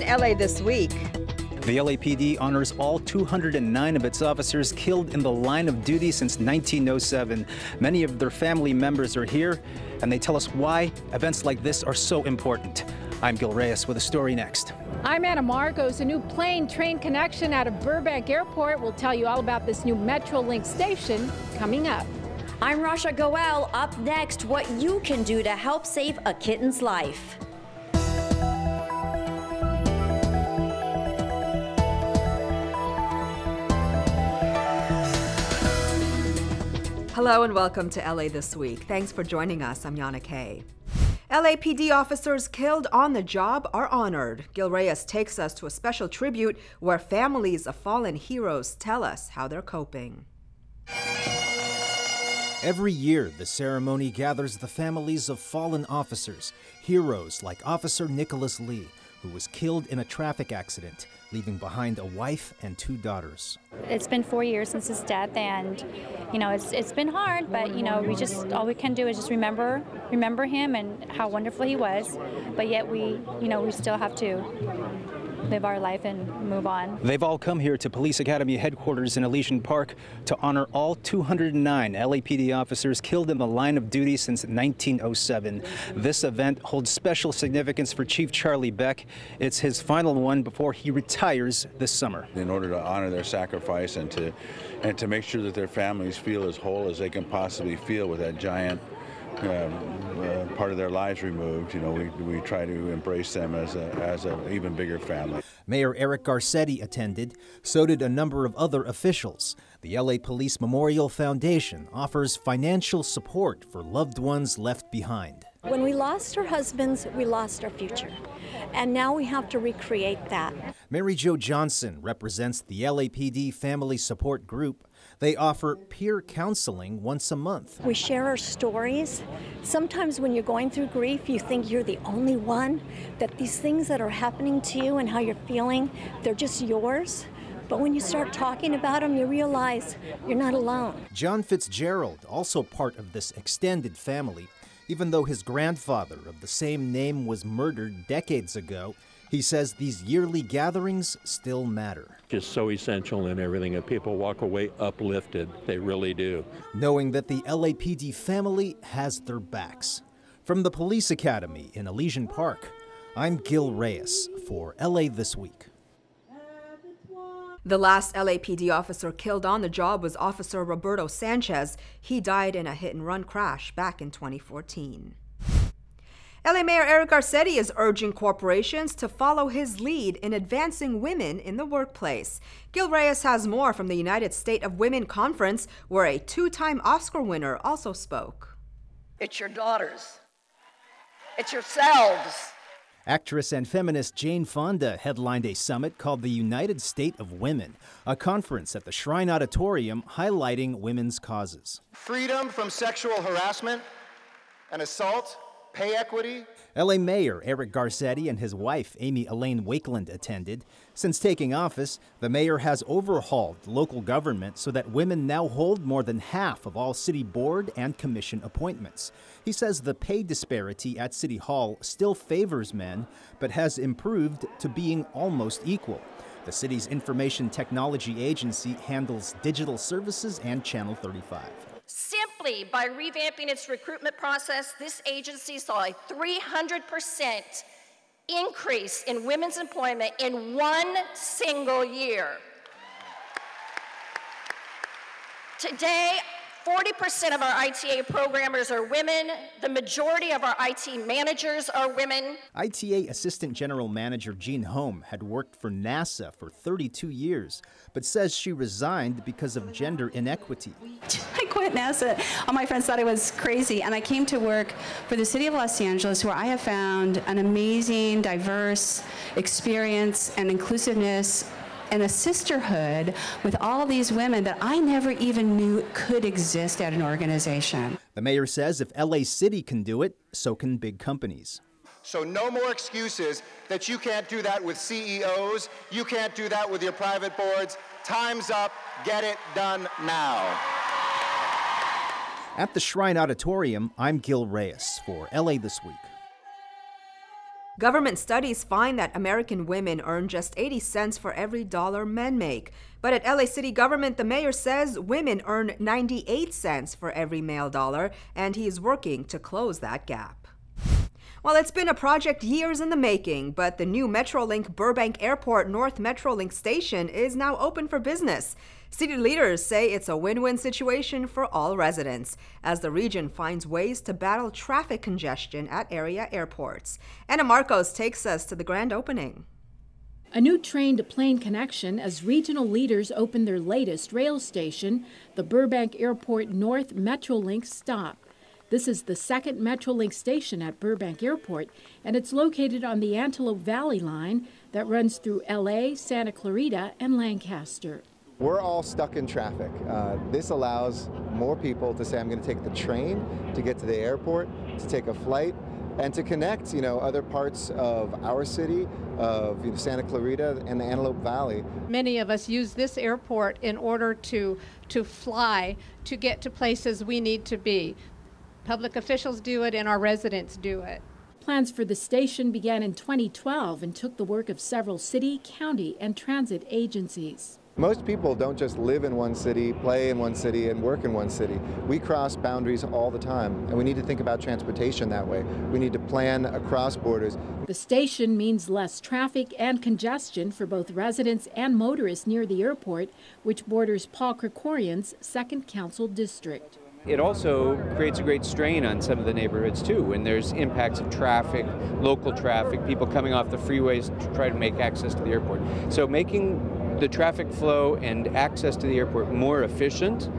LA This Week. The LAPD honors all 209 of its officers killed in the line of duty since 1907. Many of their family members are here, and they tell us why events like this are so important. I'm Gil Reyes with a story next. I'm Anna Marcos. A new plane-train connection out of Burbank Airport will tell you all about this new Metrolink station coming up. I'm Rasha Goel. Up next, what you can do to help save a kitten's life. Hello and welcome to LA This Week. Thanks for joining us. I'm Yana Kay. LAPD officers killed on the job are honored. Gil Reyes takes us to a special tribute where families of fallen heroes tell us how they're coping. Every year, the ceremony gathers the families of fallen officers, heroes like Officer Nicholas Lee, who was killed in a traffic accident, leaving behind a wife and 2 daughters. It's been 4 years since his death, and it's been hard, but all we can do is just remember him and how wonderful he was. But yet we still have to live our life and move on. They've all come here to Police Academy headquarters in Elysian Park to honor all 209 LAPD officers killed in the line of duty since 1907. This event holds special significance for Chief Charlie Beck. It's his final one before he retires this summer. In order to honor their sacrifice and to make sure that their families feel as whole as they can possibly feel with that giant part of their lives removed, we try to embrace them as an even bigger family. Mayor Eric Garcetti attended, so did a number of other officials. The LA Police Memorial Foundation offers financial support for loved ones left behind. When we lost our husbands, we lost our future. And now we have to recreate that. Mary Jo Johnson represents the LAPD Family Support Group. They offer peer counseling once a month. We share our stories. Sometimes when you're going through grief, you think you're the only one, that these things that are happening to you and how you're feeling, they're just yours. But when you start talking about them, you realize you're not alone. John Fitzgerald, also part of this extended family, even though his grandfather of the same name was murdered decades ago, he says these yearly gatherings still matter. Just so essential in everything, and people walk away uplifted. They really do. Knowing that the LAPD family has their backs. From the Police Academy in Elysian Park, I'm Gil Reyes for LA This Week. The last LAPD officer killed on the job was Officer Roberto Sanchez. He died in a hit-and-run crash back in 2014. LA Mayor Eric Garcetti is urging corporations to follow his lead in advancing women in the workplace. Gil Reyes has more from the United State of Women Conference, where a 2-time Oscar winner also spoke. It's your daughters. It's yourselves. Actress and feminist Jane Fonda headlined a summit called the United State of Women, a conference at the Shrine Auditorium highlighting women's causes. Freedom from sexual harassment and assault, pay equity. LA Mayor Eric Garcetti and his wife Amy Elaine Wakeland attended. Since taking office, the mayor has overhauled local government so that women now hold more than half of all city board and commission appointments. He says the pay disparity at City Hall still favors men, but has improved to being almost equal. The city's information technology agency handles digital services and Channel 35. Simply by revamping its recruitment process, this agency saw a 300% increase in women's employment in 1 single year. Today, 40% of our ITA programmers are women. The majority of our IT managers are women. ITA Assistant General Manager Jean Holm had worked for NASA for 32 years, but says she resigned because of gender inequity. I quit NASA. All my friends thought I was crazy, and I came to work for the City of Los Angeles, where I have found an amazing, diverse experience and inclusiveness and a sisterhood with all of these women that I never even knew could exist at an organization. The mayor says if LA City can do it, so can big companies. So no more excuses that you can't do that with CEOs, you can't do that with your private boards. Time's up, get it done now. At the Shrine Auditorium, I'm Gil Reyes for LA This Week. Government studies find that American women earn just 80 cents for every dollar men make. But at LA City government, the mayor says women earn 98 cents for every male dollar, and he is working to close that gap. Well, it's been a project years in the making, but the new Metrolink Burbank Airport North Metrolink station is now open for business. City leaders say it's a win-win situation for all residents, as the region finds ways to battle traffic congestion at area airports. Anna Marcos takes us to the grand opening. A new train-to-plane connection as regional leaders open their latest rail station, the Burbank Airport North Metrolink stop. This is the second Metrolink station at Burbank Airport, and it's located on the Antelope Valley line that runs through LA, Santa Clarita, and Lancaster. We're all stuck in traffic. This allows more people to say, I'm going to take the train to get to the airport, to take a flight, and to connect, other parts of our city, of Santa Clarita and the Antelope Valley. Many of us use this airport in order to fly, to get to places we need to be. Public officials do it and our residents do it. Plans for the station began in 2012 and took the work of several city, county, and transit agencies. Most people don't just live in one city, play in one city, and work in one city. We cross boundaries all the time, and we need to think about transportation that way. We need to plan across borders. The station means less traffic and congestion for both residents and motorists near the airport, which borders Paul Krikorian's 2nd Council District. It also creates a great strain on some of the neighborhoods too, when there's impacts of traffic, local traffic, people coming off the freeways to try to make access to the airport. So making the traffic flow and access to the airport more efficient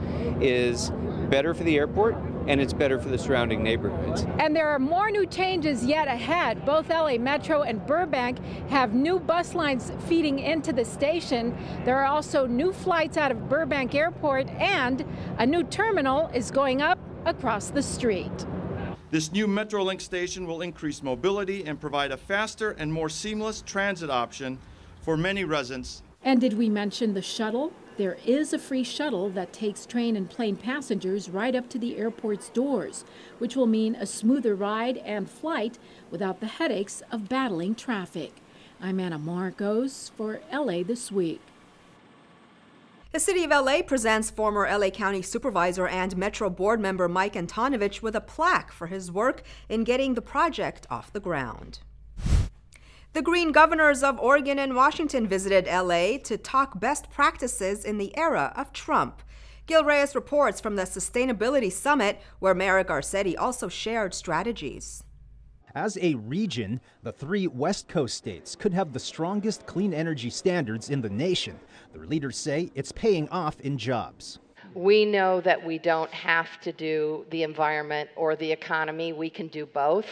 is better for the airport, and it's better for the surrounding neighborhoods. And there are more new changes yet ahead. Both LA Metro and Burbank have new bus lines feeding into the station. There are also new flights out of Burbank Airport, and a new terminal is going up across the street. This new Metrolink station will increase mobility and provide a faster and more seamless transit option for many residents. And did we mention the shuttle? There is a free shuttle that takes train and plane passengers right up to the airport's doors, which will mean a smoother ride and flight without the headaches of battling traffic. I'm Anna Marcos for LA This Week. The City of LA presents former LA County Supervisor and Metro Board member Mike Antonovich with a plaque for his work in getting the project off the ground. The Green governors of Oregon and Washington visited LA to talk best practices in the era of Trump. Gil Reyes reports from the Sustainability Summit, where Mayor Garcetti also shared strategies. As a region, the 3 West Coast states could have the strongest clean energy standards in the nation. Their leaders say it's paying off in jobs. We know that we don't have to do the environment or the economy. We can do both.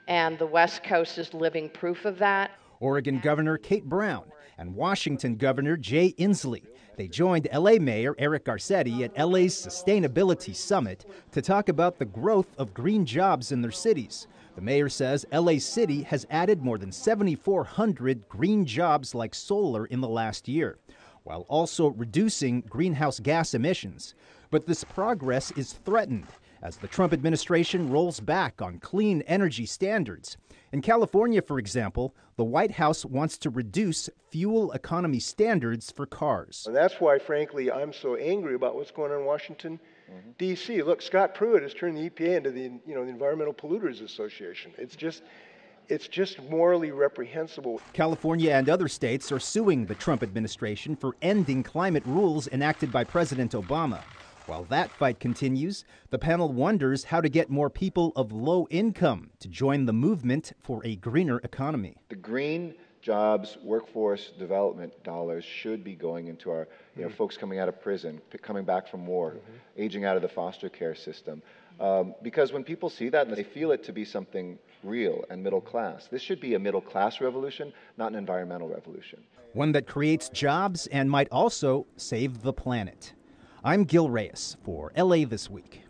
And the West Coast is living proof of that. Oregon Governor Kate Brown and Washington Governor Jay Inslee. They joined LA Mayor Eric Garcetti at LA's Sustainability Summit to talk about the growth of green jobs in their cities. The mayor says LA City has added more than 7,400 green jobs like solar in the last year, while also reducing greenhouse gas emissions. But this progress is threatened as the Trump administration rolls back on clean energy standards. In California, for example, the White House wants to reduce fuel economy standards for cars. And that's why, frankly, I'm so angry about what's going on in Washington, D.C. Look, Scott Pruitt has turned the EPA into the Environmental Polluters Association. It's just morally reprehensible. California and other states are suing the Trump administration for ending climate rules enacted by President Obama. While that fight continues, the panel wonders how to get more people of low income to join the movement for a greener economy. The green jobs, workforce development dollars should be going into our folks coming out of prison, coming back from war, aging out of the foster care system. Because when people see that, they feel it to be something real and middle class. This should be a middle class revolution, not an environmental revolution. One that creates jobs and might also save the planet. I'm Gil Reyes for LA This Week.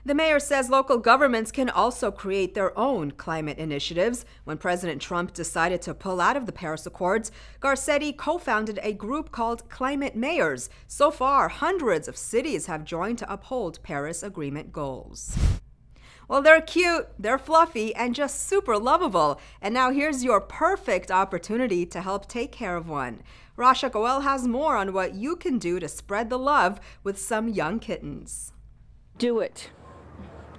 The mayor says local governments can also create their own climate initiatives. When President Trump decided to pull out of the Paris Accords, Garcetti co-founded a group called Climate Mayors. So far, hundreds of cities have joined to uphold Paris Agreement goals. Well, they're cute, they're fluffy, and just super lovable. And now here's your perfect opportunity to help take care of one. Rasha Goel has more on what you can do to spread the love with some young kittens. Do it.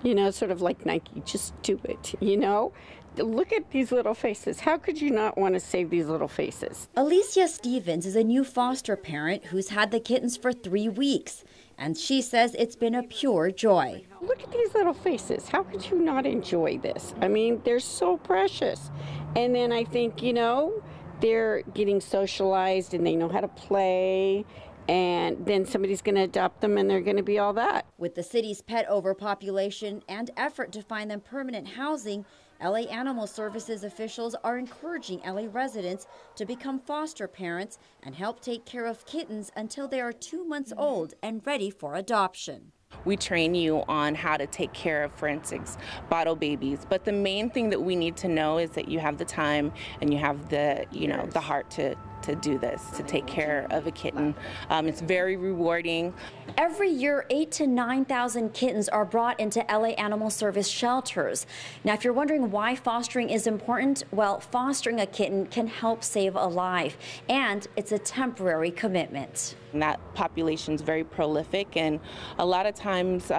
You know, sort of like Nike, just do it, you know? Look at these little faces. How could you not want to save these little faces? Alicia Stevens is a new foster parent who's had the kittens for 3 weeks, and she says it's been a pure joy. Look at these little faces. How could you not enjoy this? I mean, they're so precious. And then I think, you know, they're getting socialized and they know how to play. And then somebody's going to adopt them and they're going to be all that. With the city's pet overpopulation and effort to find them permanent housing, LA Animal Services officials are encouraging LA residents to become foster parents and help take care of kittens until they are 2 months old and ready for adoption. We train you on how to take care of, for instance, bottle babies. But the main thing that we need to know is that you have the time and you have the, the heart to do this, to take care of a kitten. It's very rewarding. Every year, 8,000 to 9,000 kittens are brought into LA Animal Service shelters. Now, if you're wondering why fostering is important, well, fostering a kitten can help save a life, and it's a temporary commitment. And that population is very prolific, and a lot of times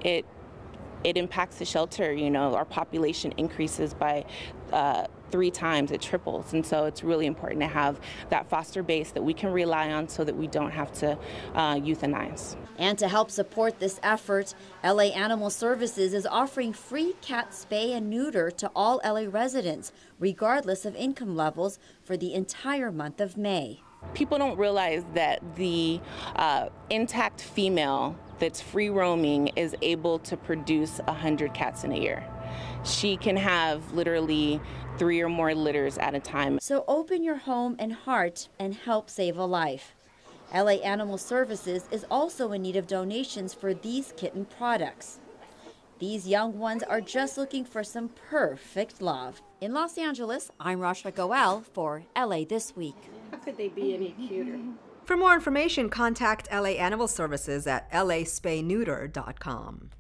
it impacts the shelter. You know, our population increases by 3 times, it triples, and so it's really important to have that foster base that we can rely on so that we don't have to euthanize. And to help support this effort, LA Animal Services is offering free cat spay and neuter to all LA residents, regardless of income levels, for the entire month of May. People don't realize that the intact female that's free roaming is able to produce 100 cats in a year. She can have literally 3 or more litters at a time. So open your home and heart and help save a life. LA Animal Services is also in need of donations for these kitten products. These young ones are just looking for some perfect love. In Los Angeles, I'm Rasha Goel for LA This Week. How could they be any cuter? For more information, contact LA Animal Services at laspayneuter.com.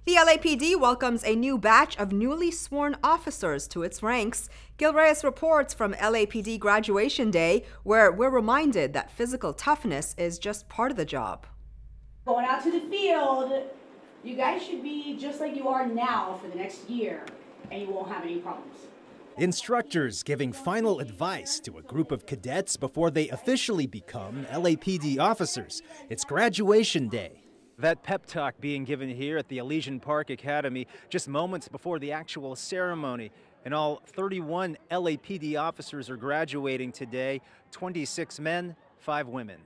The LAPD welcomes a new batch of newly sworn officers to its ranks. Gil Reyes reports from LAPD Graduation Day, where we're reminded that physical toughness is just part of the job. Going out to the field, you guys should be just like you are now for the next year, and you won't have any problems. Instructors giving final advice to a group of cadets before they officially become LAPD officers. It's Graduation Day. That pep talk being given here at the Elysian Park Academy just moments before the actual ceremony. In all, 31 LAPD officers are graduating today, 26 men, 5 women.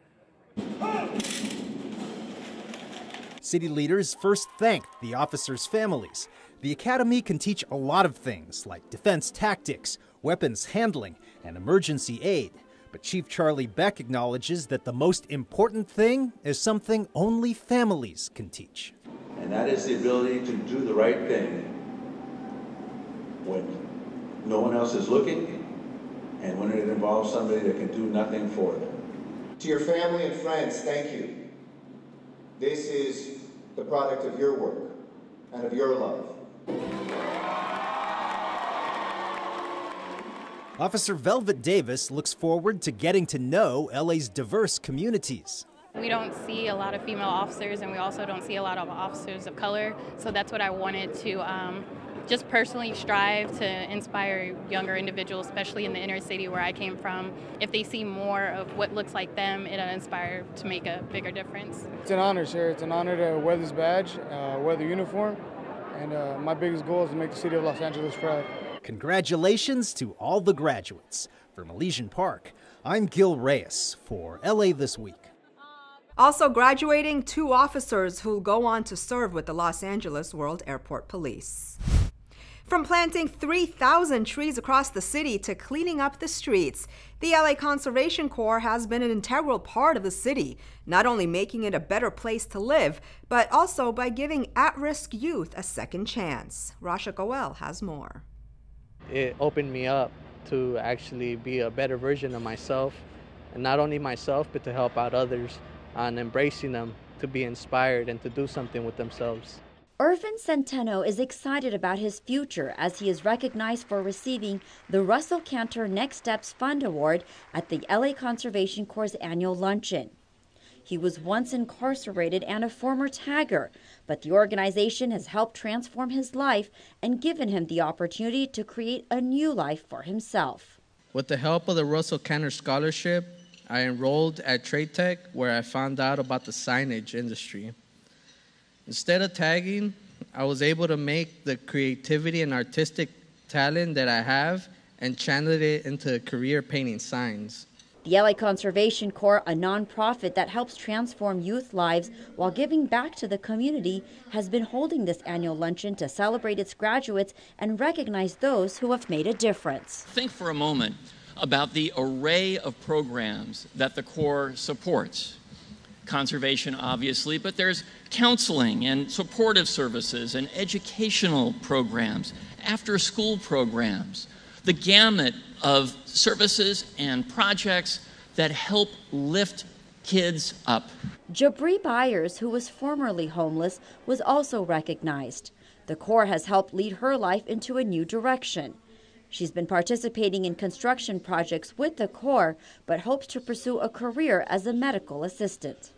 City leaders first thanked the officers' families. The Academy can teach a lot of things like defense tactics, weapons handling, and emergency aid. But Chief Charlie Beck acknowledges that the most important thing is something only families can teach. And that is the ability to do the right thing when no one else is looking and when it involves somebody that can do nothing for them. To your family and friends, thank you. This is the product of your work and of your love. Officer Velvet Davis looks forward to getting to know LA's diverse communities. We don't see a lot of female officers, and we also don't see a lot of officers of color, so that's what I wanted to just personally strive to inspire younger individuals, especially in the inner city where I came from. If they see more of what looks like them, it'll inspire to make a bigger difference. It's an honor, sir. It's an honor to wear this badge, wear the uniform, and my biggest goal is to make the city of Los Angeles proud. Congratulations to all the graduates. From Elysian Park, I'm Gil Reyes for LA This Week. Also graduating, 2 officers who'll go on to serve with the Los Angeles World Airport Police. From planting 3,000 trees across the city to cleaning up the streets, the LA Conservation Corps has been an integral part of the city, not only making it a better place to live, but also by giving at-risk youth a second chance. Rasha Goel has more. It opened me up to actually be a better version of myself, and not only myself, but to help out others on embracing them, to be inspired and to do something with themselves. Irvin Centeno is excited about his future as he is recognized for receiving the Russell Cantor Next Steps Fund Award at the LA Conservation Corps' annual luncheon. He was once incarcerated and a former tagger, but the organization has helped transform his life and given him the opportunity to create a new life for himself. With the help of the Russell Cantor Scholarship, I enrolled at Trade Tech, where I found out about the signage industry. Instead of tagging, I was able to make the creativity and artistic talent that I have and channel it into a career painting signs. The LA Conservation Corps, a nonprofit that helps transform youth lives while giving back to the community, has been holding this annual luncheon to celebrate its graduates and recognize those who have made a difference. Think for a moment about the array of programs that the Corps supports. Conservation, obviously, but there's counseling and supportive services and educational programs, after-school programs, the gamut of services and projects that help lift kids up. Jabri Byers, who was formerly homeless, was also recognized. The Corps has helped lead her life into a new direction. She's been participating in construction projects with the Corps, but hopes to pursue a career as a medical assistant.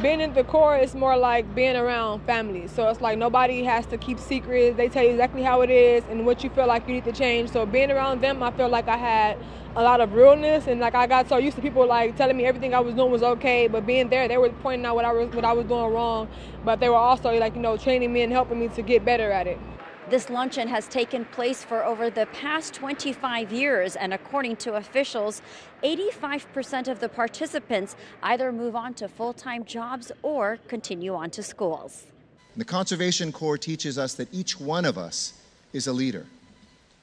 Being in the Corps is more like being around family. So it's like nobody has to keep secrets. They tell you exactly how it is and what you feel like you need to change. So being around them, I feel like I had a lot of realness, and like I got so used to people like telling me everything I was doing was okay. But being there, they were pointing out what I was doing wrong. But they were also like, training me and helping me to get better at it. This luncheon has taken place for over the past 25 years, and according to officials, 85% of the participants either move on to full-time jobs or continue on to schools. The Conservation Corps teaches us that each one of us is a leader,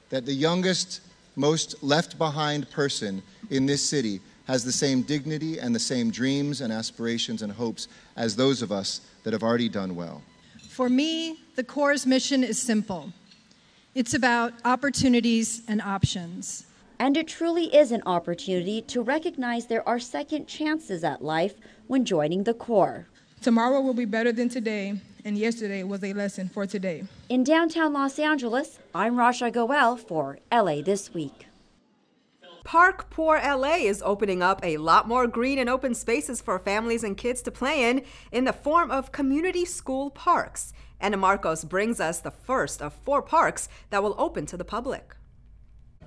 that the youngest, most left-behind person in this city has the same dignity and the same dreams and aspirations and hopes as those of us that have already done well. For me, the Corps' mission is simple. It's about opportunities and options. And it truly is an opportunity to recognize there are second chances at life when joining the Corps. Tomorrow will be better than today, and yesterday was a lesson for today. In downtown Los Angeles, I'm Rasha Goel for LA This Week. Park Pour LA is opening up a lot more green and open spaces for families and kids to play in the form of community school parks. Ana Marcos brings us the first of 4 parks that will open to the public.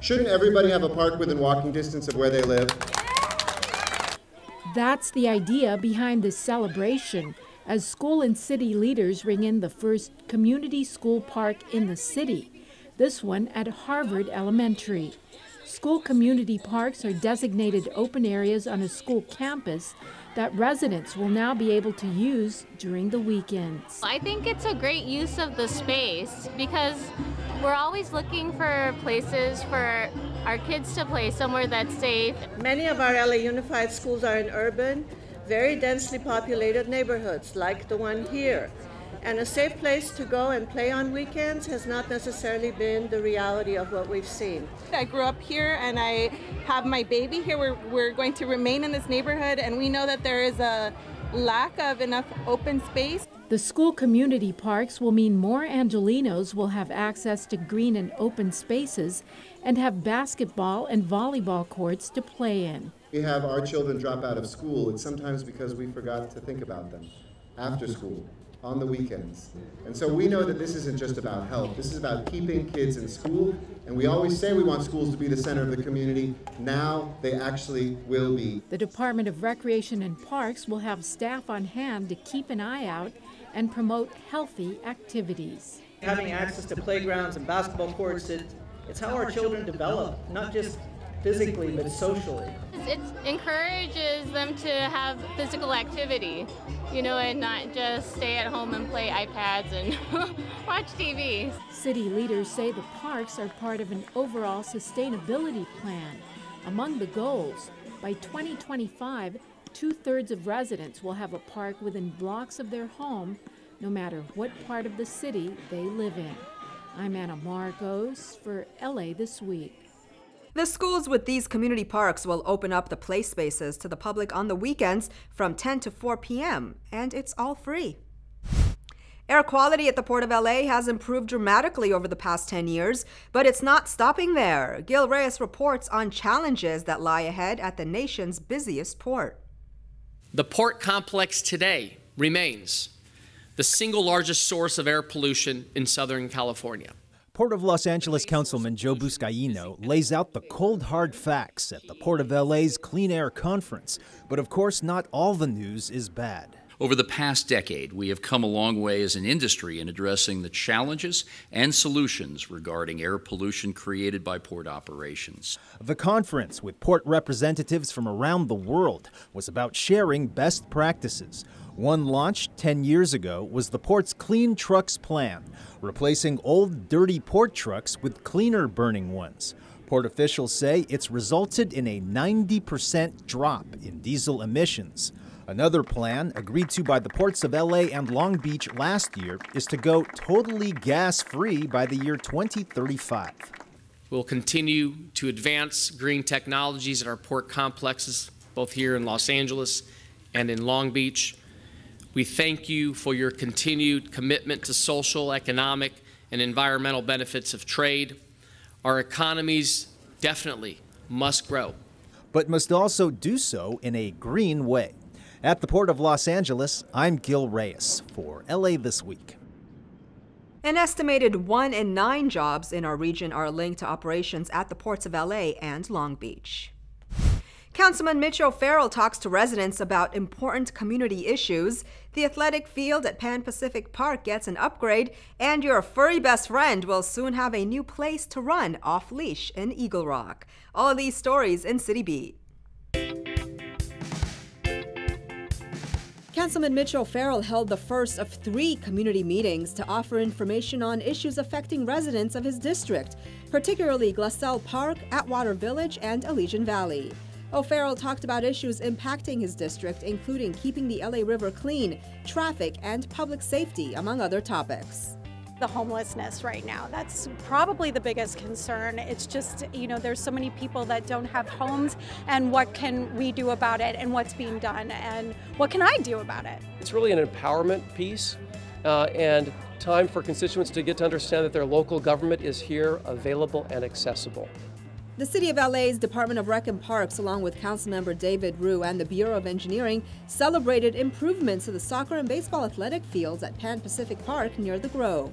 Shouldn't everybody have a park within walking distance of where they live? That's the idea behind this celebration, as school and city leaders ring in the first community school park in the city, this one at Harvard Elementary. School community parks are designated open areas on a school campus that residents will now be able to use during the weekends. I think it's a great use of the space because we're always looking for places for our kids to play, somewhere that's safe. Many of our LA Unified schools are in urban, very densely populated neighborhoods like the one here. And a safe place to go and play on weekends has not necessarily been the reality of what we've seen. I grew up here and I have my baby here. We're going to remain in this neighborhood, and we know that there is a lack of enough open space. The school community parks will mean more Angelenos will have access to green and open spaces and have basketball and volleyball courts to play in. We have our children drop out of school. It's sometimes because we forgot to think about them after school, on the weekends. And so we know that this isn't just about health. This is about keeping kids in school. And we always say we want schools to be the center of the community. Now they actually will be. The Department of Recreation and Parks will have staff on hand to keep an eye out and promote healthy activities. Having access to playgrounds and basketball courts, it's how our children develop, not just physically, but socially. It encourages them to have physical activity, and not just stay at home and play iPads and watch TV. City leaders say the parks are part of an overall sustainability plan. Among the goals, by 2025, 2/3 of residents will have a park within blocks of their home, no matter what part of the city they live in. I'm Ana Marcos for LA This Week. The schools with these community parks will open up the play spaces to the public on the weekends from 10 to 4 p.m., and it's all free. Air quality at the Port of LA has improved dramatically over the past 10 years, but it's not stopping there. Gil Reyes reports on challenges that lie ahead at the nation's busiest port. The port complex today remains the single largest source of air pollution in Southern California. Port of Los Angeles Councilman Joe Buscaino lays out the cold, hard facts at the Port of LA's Clean Air Conference. But of course, not all the news is bad. Over the past decade, we have come a long way as an industry in addressing the challenges and solutions regarding air pollution created by port operations. The conference, with port representatives from around the world, was about sharing best practices. One launched 10 years ago was the port's Clean Trucks Plan, replacing old, dirty port trucks with cleaner burning ones. Port officials say it's resulted in a 90% drop in diesel emissions. Another plan, agreed to by the ports of LA and Long Beach last year, is to go totally gas-free by the year 2035. We'll continue to advance green technologies at our port complexes, both here in Los Angeles and in Long Beach. We thank you for your continued commitment to social, economic, and environmental benefits of trade. Our economies definitely must grow, but must also do so in a green way. At the Port of Los Angeles, I'm Gil Reyes for LA This Week. An estimated 1 in 9 jobs in our region are linked to operations at the ports of LA and Long Beach. Councilman Mitch O'Farrell talks to residents about important community issues. The athletic field at Pan Pacific Park gets an upgrade, and your furry best friend will soon have a new place to run off-leash in Eagle Rock. All of these stories in City Beat. Councilman Mitch O'Farrell held the first of 3 community meetings to offer information on issues affecting residents of his district, particularly Glassell Park, Atwater Village, and Elysian Valley. O'Farrell talked about issues impacting his district, including keeping the LA River clean, traffic, and public safety, among other topics. The homelessness right now, that's probably the biggest concern. It's just, there's so many people that don't have homes, and what can we do about it, and what's being done, and what can I do about it? It's really an empowerment piece and time for constituents to get to understand that their local government is here, available, and accessible. The City of LA's Department of Rec and Parks, along with Councilmember David Rue and the Bureau of Engineering, celebrated improvements to the soccer and baseball athletic fields at Pan Pacific Park near the Grove.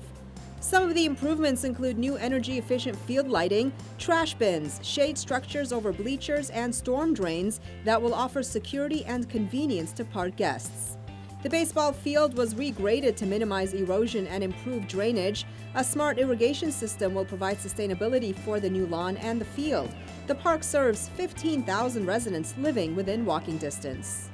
Some of the improvements include new energy-efficient field lighting, trash bins, shade structures over bleachers, and storm drains that will offer security and convenience to park guests. The baseball field was regraded to minimize erosion and improve drainage. A smart irrigation system will provide sustainability for the new lawn and the field. The park serves 15,000 residents living within walking distance.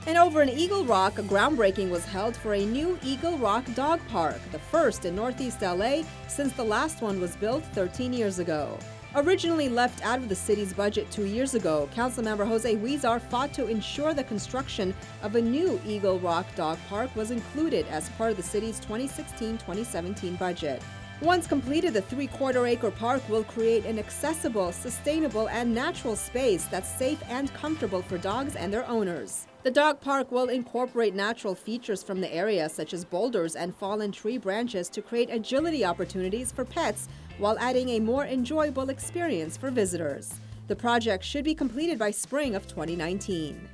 And over in Eagle Rock, a groundbreaking was held for a new Eagle Rock Dog Park, the first in Northeast LA since the last one was built 13 years ago. Originally left out of the city's budget 2 years ago, Councilmember Jose Huizar fought to ensure the construction of a new Eagle Rock Dog Park was included as part of the city's 2016-2017 budget. Once completed, the 3/4-acre park will create an accessible, sustainable, and natural space that's safe and comfortable for dogs and their owners. The dog park will incorporate natural features from the area, such as boulders and fallen tree branches, to create agility opportunities for pets while adding a more enjoyable experience for visitors. The project should be completed by spring of 2019.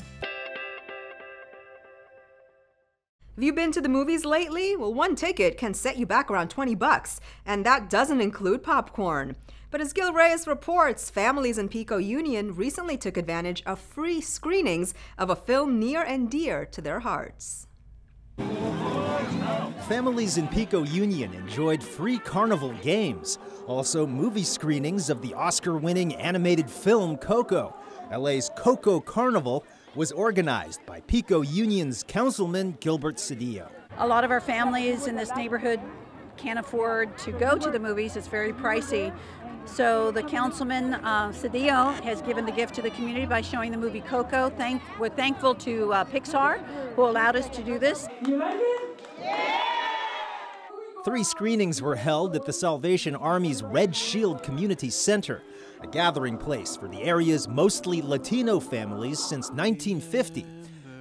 Have you been to the movies lately? Well, one ticket can set you back around $20, and that doesn't include popcorn. But as Gil Reyes reports, families in Pico Union recently took advantage of free screenings of a film near and dear to their hearts. Families in Pico Union enjoyed free carnival games, also movie screenings of the Oscar-winning animated film COCO. LA's COCO Carnival was organized by Pico Union's Councilman Gilbert Cedillo. A lot of our families in this neighborhood can't afford to go to the movies. It's very pricey. So the Councilman Cedillo has given the gift to the community by showing the movie COCO. We're thankful to Pixar, who allowed us to do this. You like it? Yeah! 3 screenings were held at the Salvation Army's Red Shield Community Center, a gathering place for the area's mostly Latino families since 1950.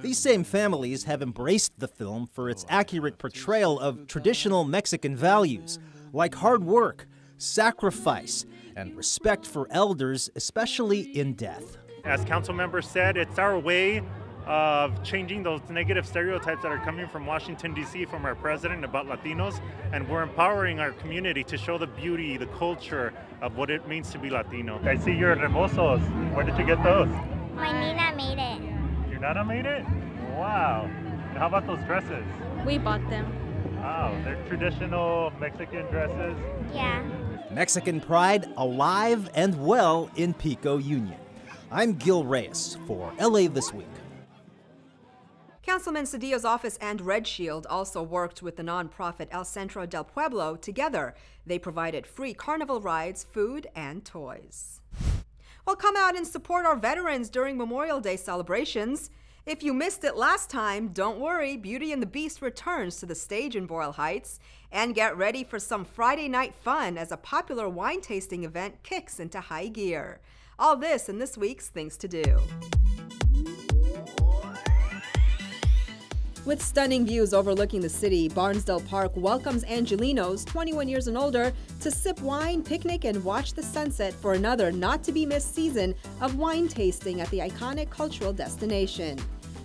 These same families have embraced the film for its accurate portrayal of traditional Mexican values, like hard work, sacrifice, and respect for elders, especially in death. As council members said, it's our way of changing those negative stereotypes that are coming from Washington, D.C., from our president about Latinos, and we're empowering our community to show the beauty, the culture of what it means to be Latino. I see your rebosos. Where did you get those? My Nina made it. Your Nana made it? Wow. And how about those dresses? We bought them. Wow, they're traditional Mexican dresses? Yeah. Mexican pride alive and well in Pico Union. I'm Gil Reyes for LA This Week. Councilman Cedillo's office and Red Shield also worked with the nonprofit El Centro del Pueblo. Together, they provided free carnival rides, food, and toys. Well, come out and support our veterans during Memorial Day celebrations. If you missed it last time, don't worry, Beauty and the Beast returns to the stage in Boyle Heights. And get ready for some Friday night fun as a popular wine tasting event kicks into high gear. All this in this week's Things to Do. With stunning views overlooking the city, Barnsdall Park welcomes Angelinos, 21 years and older, to sip wine, picnic, and watch the sunset for another not-to-be-missed season of wine tasting at the iconic cultural destination.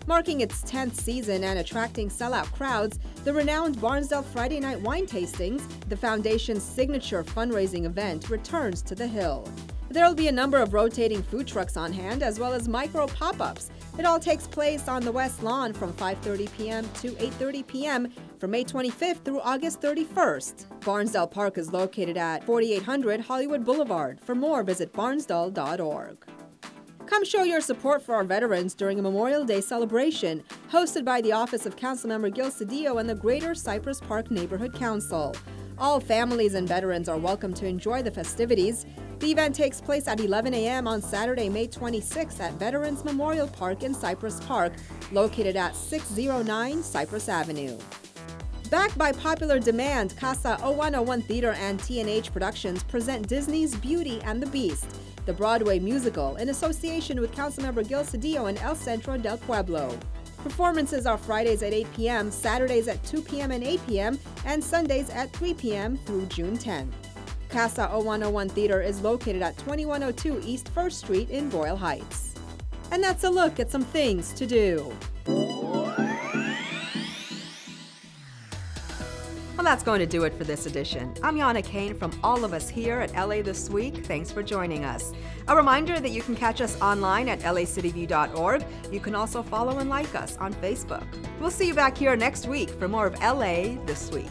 Marking its 10th season and attracting sellout crowds, the renowned Barnsdall Friday Night Wine Tastings, the Foundation's signature fundraising event, returns to the Hill. There will be a number of rotating food trucks on hand, as well as micro pop-ups. It all takes place on the West Lawn from 5:30 p.m. to 8:30 p.m. from May 25th through August 31st. Barnsdall Park is located at 4800 Hollywood Boulevard. For more, visit barnsdall.org. Come show your support for our veterans during a Memorial Day celebration, hosted by the Office of Councilmember Gil Cedillo and the Greater Cypress Park Neighborhood Council. All families and veterans are welcome to enjoy the festivities. The event takes place at 11 a.m. on Saturday, May 26th at Veterans Memorial Park in Cypress Park, located at 609 Cypress Avenue. Backed by popular demand, Casa 0101 Theater and T&H Productions present Disney's Beauty and the Beast, the Broadway musical, in association with Councilmember Gil Cedillo and El Centro del Pueblo. Performances are Fridays at 8 p.m., Saturdays at 2 p.m. and 8 p.m., and Sundays at 3 p.m. through June 10th. Casa 0101 Theater is located at 2102 East 1st Street in Boyle Heights. And that's a look at some things to do. Well, that's going to do it for this edition. I'm Yana Kane from all of us here at LA This Week. Thanks for joining us. A reminder that you can catch us online at lacitybeview.org. You can also follow and like us on Facebook. We'll see you back here next week for more of LA This Week.